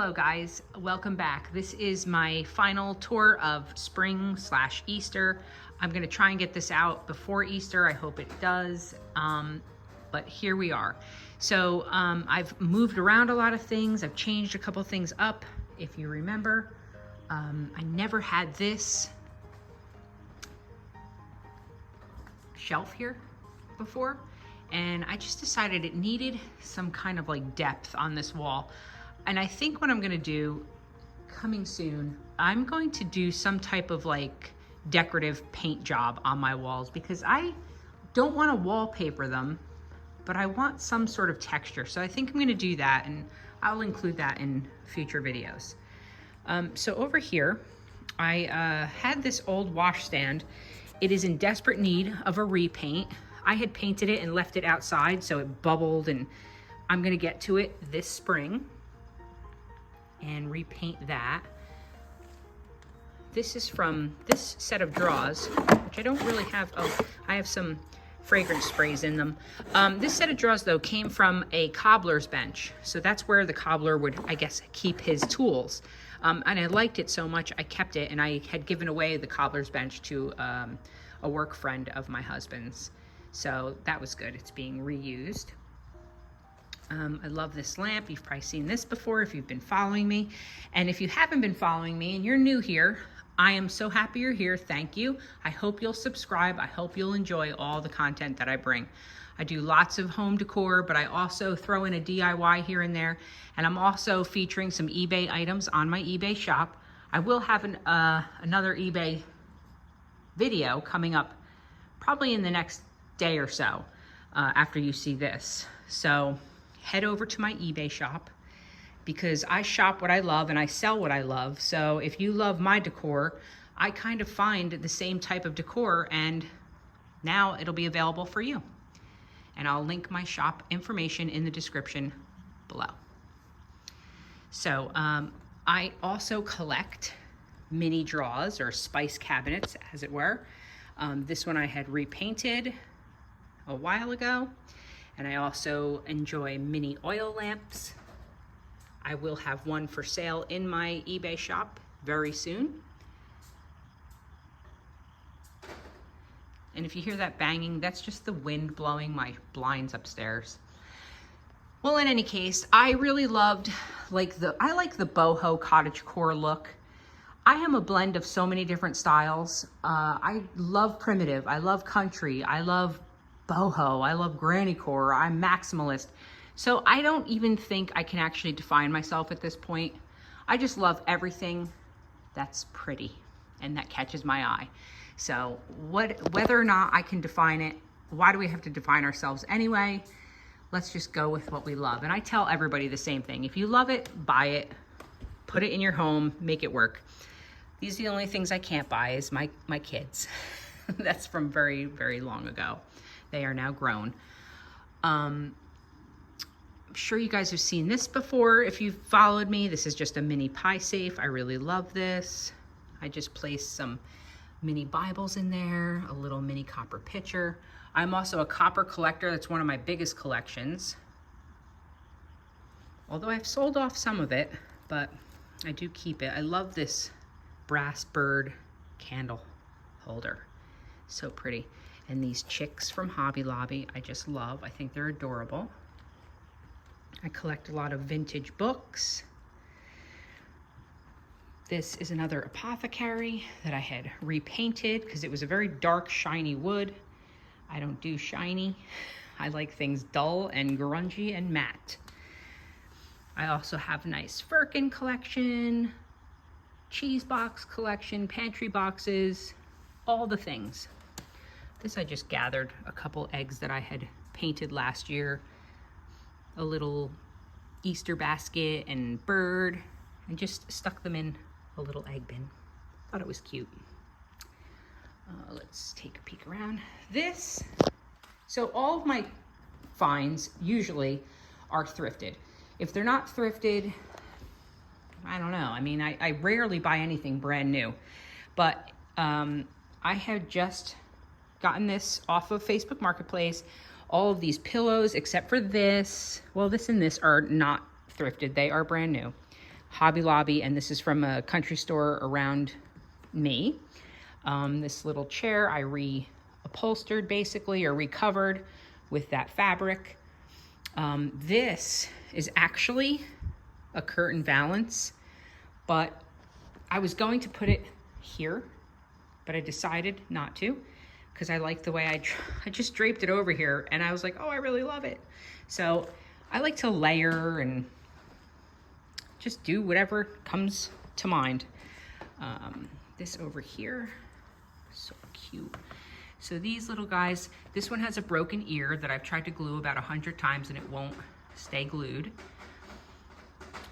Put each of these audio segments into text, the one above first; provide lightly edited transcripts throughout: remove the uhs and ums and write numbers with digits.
Hello guys, welcome back. This is my final tour of spring/Easter. I'm gonna try and get this out before Easter. I hope it does, but here we are. So I've moved around a lot of things. I've changed a couple things up. If you remember, I never had this shelf here before, and I just decided it needed some kind of like depth on this wall. And I think what I'm gonna do, coming soon, I'm going to do some type of like decorative paint job on my walls, because I don't wanna wallpaper them, but I want some sort of texture. So I think I'm gonna do that, and I'll include that in future videos. So over here, I had this old washstand. It is in desperate need of a repaint. I had painted it and left it outside, so it bubbled, and I'm gonna get to it this spring and repaint that. This is from this set of drawers, which I don't really have. Oh, I have some fragrance sprays in them. This set of drawers though came from a cobbler's bench. So that's where the cobbler would, I guess, keep his tools. And I liked it so much, I kept it, and I had given away the cobbler's bench to a work friend of my husband's. So that was good, it's being reused. I love this lamp. You've probably seen this before if you've been following me. And if you haven't been following me and you're new here, I am so happy you're here. Thank you. I hope you'll subscribe. I hope you'll enjoy all the content that I bring. I do lots of home decor, but I also throw in a DIY here and there. And I'm also featuring some eBay items on my eBay shop. I will have another eBay video coming up probably in the next day or so after you see this. So head over to my eBay shop, because I shop what I love and I sell what I love. So if you love my decor, I kind of find the same type of decor, and now it'll be available for you. And I'll link my shop information in the description below. So I also collect mini drawers, or spice cabinets as it were. This one I had repainted a while ago. And I also enjoy mini oil lamps. I will have one for sale in my eBay shop very soon. And if you hear that banging, that's just the wind blowing my blinds upstairs. Well, in any case, I really loved, I like the boho cottagecore look. I am a blend of so many different styles. I love primitive, I love country, I love boho, I love grannycore, I'm maximalist. So I don't even think I can actually define myself at this point. I just love everything that's pretty and that catches my eye. So whether or not I can define it, why do we have to define ourselves anyway? Let's just go with what we love. And I tell everybody the same thing. If you love it, buy it, put it in your home, make it work. These are the only things I can't buy is my kids. That's from very, very long ago. They are now grown. I'm sure you guys have seen this before if you've followed me. This is just a mini pie safe. I really love this. I just placed some mini Bibles in there, a little mini copper pitcher. I'm also a copper collector. That's one of my biggest collections. Although I've sold off some of it, but I do keep it. I love this brass bird candle holder. So pretty. And these chicks from Hobby Lobby, I just love. I think they're adorable. I collect a lot of vintage books. This is another apothecary that I had repainted because it was a very dark, shiny wood. I don't do shiny. I like things dull and grungy and matte. I also have a nice firkin collection, cheese box collection, pantry boxes, all the things. This I just gathered a couple eggs that I had painted last year. A little Easter basket and bird, and just stuck them in a little egg bin. Thought it was cute. Let's take a peek around. So all of my finds usually are thrifted. If they're not thrifted, I don't know. I mean, I rarely buy anything brand new, but I had just gotten this off of Facebook Marketplace. All of these pillows, except for this, well, this and this are not thrifted. They are brand new. Hobby Lobby, and this is from a country store around me. This little chair I reupholstered basically, or recovered with that fabric. This is actually a curtain valance, but I was going to put it here, but I decided not to because I like the way I just draped it over here, and I was like, oh, I really love it. So I like to layer and just do whatever comes to mind. This over here, so cute. So these little guys, this one has a broken ear that I've tried to glue about 100 times and it won't stay glued.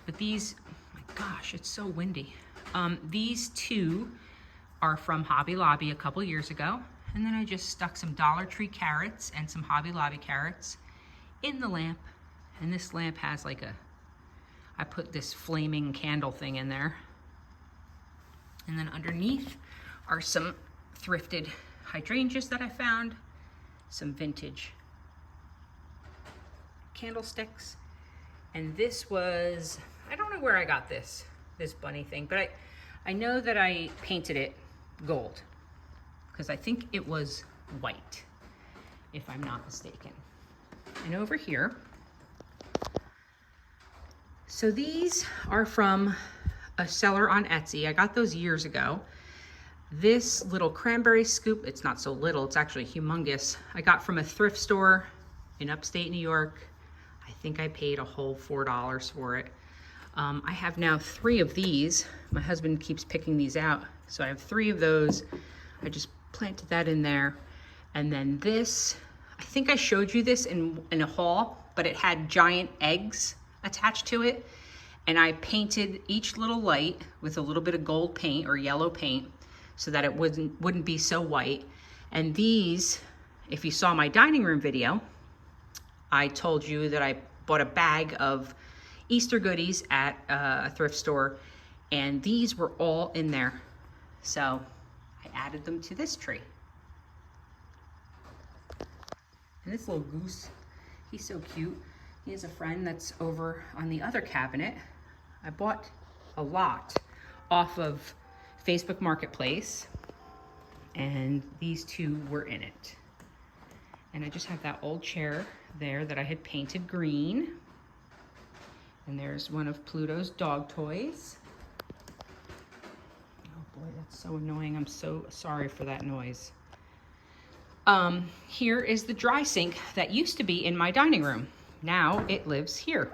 But these, oh my gosh, it's so windy. These two are from Hobby Lobby a couple years ago. And then I just stuck some Dollar Tree carrots and some Hobby Lobby carrots in the lamp. And this lamp has like I put this flaming candle thing in there. And then underneath are some thrifted hydrangeas that I found, some vintage candlesticks. And this was, I don't know where I got this bunny thing, but I know that I painted it gold because I think it was white, if I'm not mistaken. And over here, so these are from a seller on Etsy. I got those years ago. This little cranberry scoop, it's not so little, it's actually humongous. I got from a thrift store in upstate New York. I think I paid a whole $4 for it. I have now 3 of these. My husband keeps picking these out. So I have 3 of those. I just planted that in there. And then this, I think I showed you this in a haul, but it had giant eggs attached to it. And I painted each little light with a little bit of gold paint or yellow paint so that it wouldn't be so white. And these, if you saw my dining room video, I told you that I bought a bag of Easter goodies at a thrift store, and these were all in there. So I added them to this tree. And this little goose, he's so cute. He has a friend that's over on the other cabinet. I bought a lot off of Facebook Marketplace, and these 2 were in it. And I just have that old chair there that I had painted green. And there's one of Pluto's dog toys. Oh boy, that's so annoying. I'm so sorry for that noise. Here is the dry sink that used to be in my dining room. Now it lives here.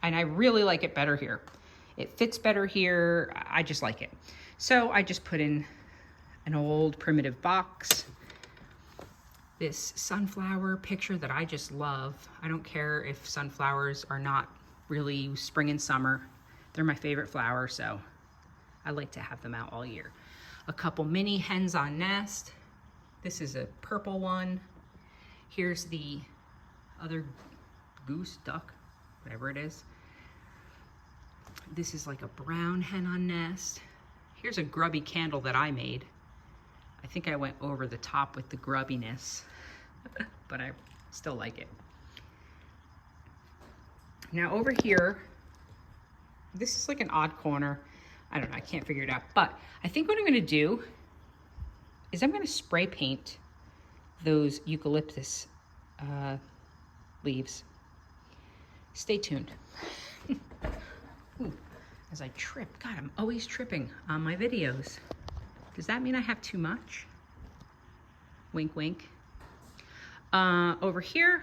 And I really like it better here. It fits better here. I just like it. So I just put in an old primitive box. This sunflower picture that I just love. I don't care if sunflowers are not really spring and summer. They're my favorite flower, so I like to have them out all year. A couple mini hens on nest. This is a purple one. Here's the other goose, duck, whatever it is. This is like a brown hen on nest. Here's a grubby candle that I made. I think I went over the top with the grubbiness, but I still like it. Now over here, this is like an odd corner. I don't know, I can't figure it out. But I think what I'm gonna do is I'm gonna spray paint those eucalyptus leaves. Stay tuned. Ooh, as I trip, God, I'm always tripping on my videos. Does that mean I have too much? Wink, wink. Over here,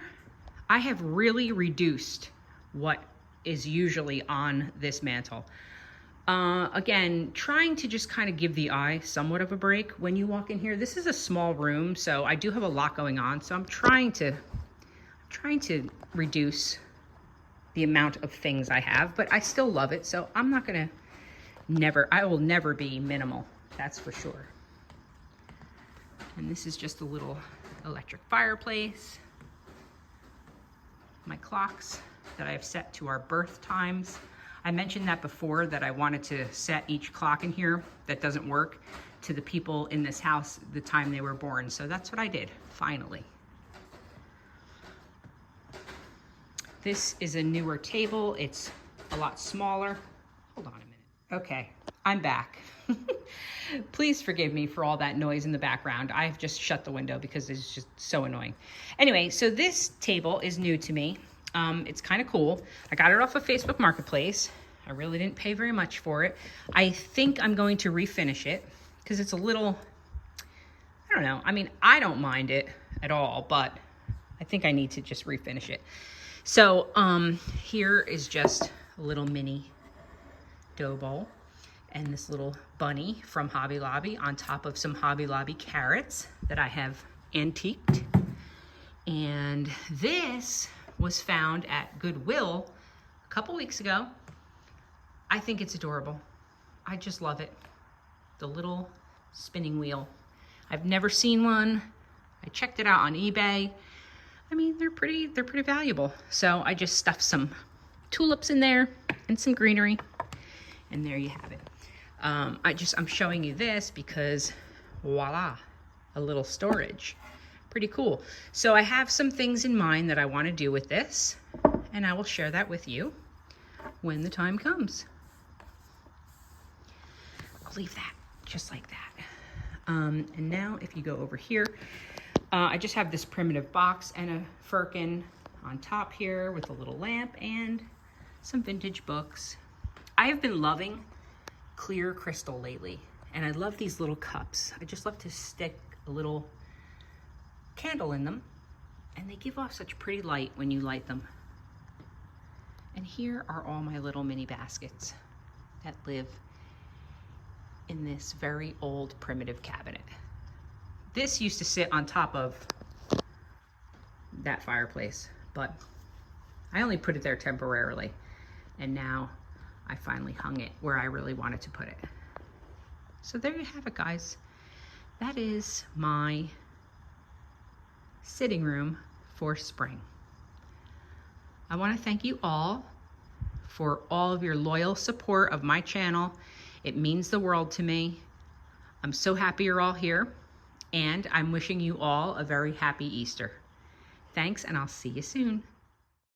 I have really reduced what is usually on this mantle. Again, trying to just kind of give the eye somewhat of a break when you walk in here. This is a small room, so I do have a lot going on. So I'm trying to reduce the amount of things I have, but I still love it. So I'm not gonna I will never be minimal, that's for sure. And this is just a little electric fireplace. My clocks that I have set to our birth times. I mentioned that before, that I wanted to set each clock in here that doesn't work to the people in this house the time they were born. So that's what I did, finally. This is a newer table. It's a lot smaller. Hold on a minute. Okay, I'm back. Please forgive me for all that noise in the background. I've just shut the window because it's just so annoying. Anyway, so this table is new to me. It's kind of cool. I got it off of Facebook Marketplace. I really didn't pay very much for it. I think I'm going to refinish it because it's a little, I don't know. I mean, I don't mind it at all, but I think I need to just refinish it. So here is just a little mini dough bowl and this little bunny from Hobby Lobby on top of some Hobby Lobby carrots that I have antiqued. And this was found at Goodwill a couple weeks ago. I think it's adorable. I just love it. The little spinning wheel. I've never seen one. I checked it out on eBay. I mean, they're pretty valuable. So I just stuffed some tulips in there and some greenery. And there you have it. I'm showing you this because voila, a little storage. Pretty cool. So I have some things in mind that I want to do with this, and I will share that with you when the time comes. I'll leave that just like that. And now if you go over here, I just have this primitive box and a firkin on top here with a little lamp and some vintage books. I have been loving clear crystal lately, and I love these little cups. I just love to stick a little candle in them, and they give off such pretty light when you light them. And here are all my little mini baskets that live in this very old primitive cabinet. This used to sit on top of that fireplace, but I only put it there temporarily, and now I finally hung it where I really wanted to put it. So there you have it, guys. That is my sitting room for spring. I want to thank you all for all of your loyal support of my channel. It means the world to me. I'm so happy you're all here, and I'm wishing you all a very happy Easter. Thanks, and I'll see you soon.